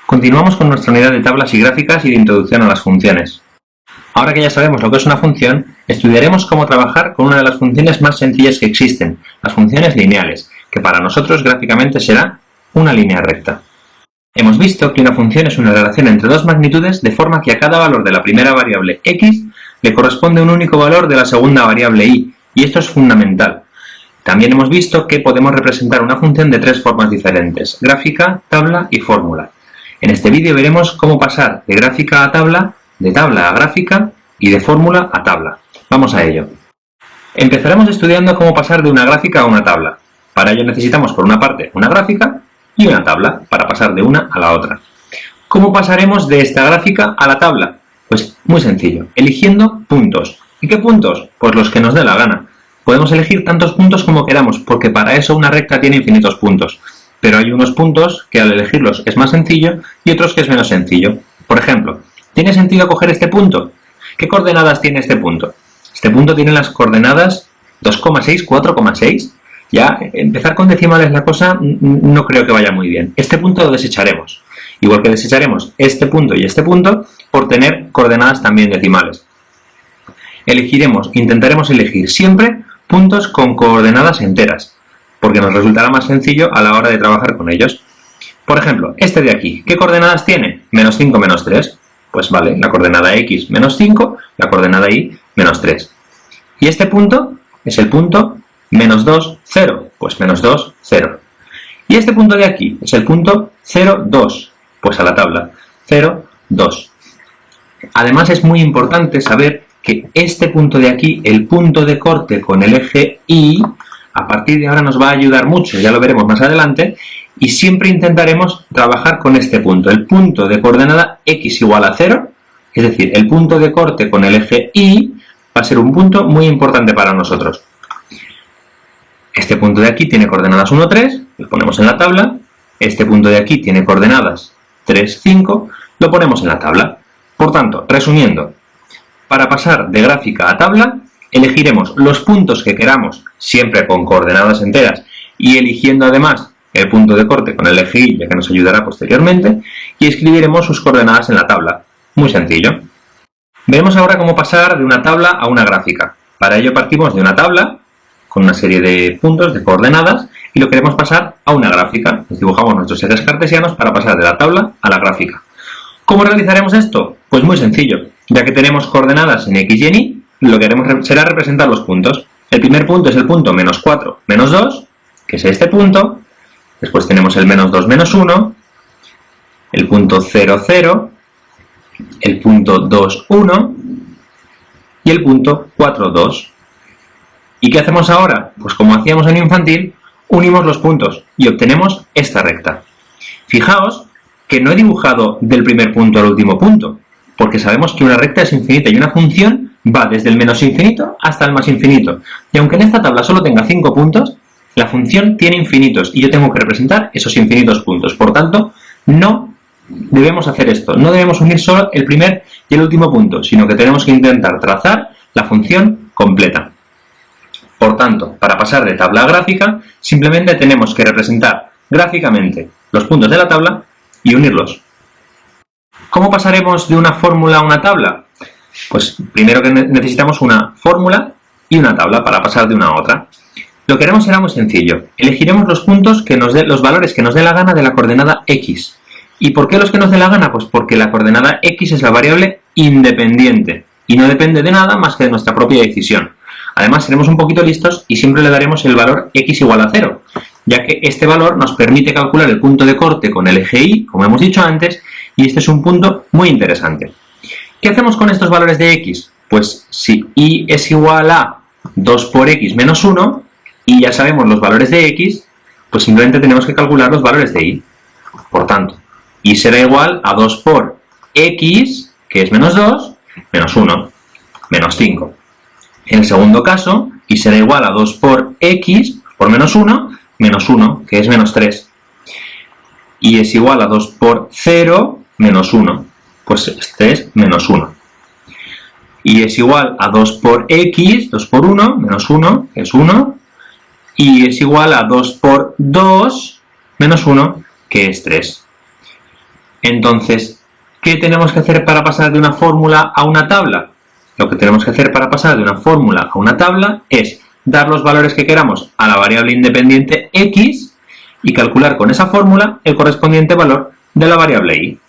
Continuamos con nuestra unidad de tablas y gráficas y de introducción a las funciones. Ahora que ya sabemos lo que es una función, estudiaremos cómo trabajar con una de las funciones más sencillas que existen, las funciones lineales, que para nosotros gráficamente será una línea recta. Hemos visto que una función es una relación entre dos magnitudes de forma que a cada valor de la primera variable x le corresponde un único valor de la segunda variable y esto es fundamental. También hemos visto que podemos representar una función de tres formas diferentes: gráfica, tabla y fórmula. En este vídeo veremos cómo pasar de gráfica a tabla, de tabla a gráfica y de fórmula a tabla. Vamos a ello. Empezaremos estudiando cómo pasar de una gráfica a una tabla. Para ello necesitamos por una parte una gráfica y una tabla para pasar de una a la otra. ¿Cómo pasaremos de esta gráfica a la tabla? Pues muy sencillo, eligiendo puntos. ¿Y qué puntos? Pues los que nos dé la gana. Podemos elegir tantos puntos como queramos, porque para eso una recta tiene infinitos puntos. Pero hay unos puntos que al elegirlos es más sencillo y otros que es menos sencillo. Por ejemplo, ¿tiene sentido coger este punto? ¿Qué coordenadas tiene este punto? Este punto tiene las coordenadas 2,6, 4,6. Ya empezar con decimales la cosa no creo que vaya muy bien. Este punto lo desecharemos. Igual que desecharemos este punto y este punto por tener coordenadas también decimales. Intentaremos elegir siempre puntos con coordenadas enteras, porque nos resultará más sencillo a la hora de trabajar con ellos. Por ejemplo, este de aquí, ¿qué coordenadas tiene? Menos 5, menos 3. Pues vale, la coordenada x menos 5, la coordenada y menos 3. Y este punto es el punto menos 2, 0. Pues menos 2, 0. Y este punto de aquí es el punto 0, 2. Pues a la tabla 0, 2. Además es muy importante saber que este punto de aquí, el punto de corte con el eje Y, a partir de ahora nos va a ayudar mucho, ya lo veremos más adelante, y siempre intentaremos trabajar con este punto, el punto de coordenada x igual a 0, es decir, el punto de corte con el eje Y va a ser un punto muy importante para nosotros. Este punto de aquí tiene coordenadas 1, 3, lo ponemos en la tabla. Este punto de aquí tiene coordenadas 3, 5, lo ponemos en la tabla. Por tanto, resumiendo, para pasar de gráfica a tabla, elegiremos los puntos que queramos, siempre con coordenadas enteras, y eligiendo además el punto de corte con el eje Y, ya que nos ayudará posteriormente, y escribiremos sus coordenadas en la tabla. Muy sencillo. Veremos ahora cómo pasar de una tabla a una gráfica. Para ello partimos de una tabla, con una serie de puntos, de coordenadas, y lo queremos pasar a una gráfica. Nos dibujamos nuestros ejes cartesianos para pasar de la tabla a la gráfica. ¿Cómo realizaremos esto? Pues muy sencillo. Ya que tenemos coordenadas en x y en y, lo que haremos será representar los puntos. El primer punto es el punto menos 4, menos 2, que es este punto. Después tenemos el menos 2, menos 1, el punto 0, 0, el punto 2, 1 y el punto 4, 2. ¿Y qué hacemos ahora? Pues como hacíamos en infantil, unimos los puntos y obtenemos esta recta. Fijaos que no he dibujado del primer punto al último punto, porque sabemos que una recta es infinita y una función va desde el menos infinito hasta el más infinito. Y aunque en esta tabla solo tenga 5 puntos, la función tiene infinitos y yo tengo que representar esos infinitos puntos. Por tanto, no debemos hacer esto. No debemos unir solo el primer y el último punto, sino que tenemos que intentar trazar la función completa. Por tanto, para pasar de tabla a gráfica, simplemente tenemos que representar gráficamente los puntos de la tabla y unirlos. ¿Cómo pasaremos de una fórmula a una tabla? Pues primero que necesitamos una fórmula y una tabla para pasar de una a otra. Lo que haremos será muy sencillo. Elegiremos los puntos que nos den los valores que nos dé la gana de la coordenada x. ¿Y por qué los que nos dé la gana? Pues porque la coordenada x es la variable independiente y no depende de nada más que de nuestra propia decisión. Además, seremos un poquito listos y siempre le daremos el valor x igual a 0, ya que este valor nos permite calcular el punto de corte con el eje Y, como hemos dicho antes, y este es un punto muy interesante. ¿Qué hacemos con estos valores de x? Pues si y es igual a 2 por x menos 1, y ya sabemos los valores de x, pues simplemente tenemos que calcular los valores de y. Por tanto, y será igual a 2 por x, que es menos 2, menos 1, menos 5. En el segundo caso, y será igual a 2 por x, por menos 1, que es menos 3. Y es igual a 2 por 0, menos 1. Pues este es menos 1. Y es igual a 2 por x, 2 por 1, menos 1, que es 1. Y es igual a 2 por 2, menos 1, que es 3. Entonces, ¿qué tenemos que hacer para pasar de una fórmula a una tabla? Lo que tenemos que hacer para pasar de una fórmula a una tabla es dar los valores que queramos a la variable independiente x y calcular con esa fórmula el correspondiente valor de la variable y.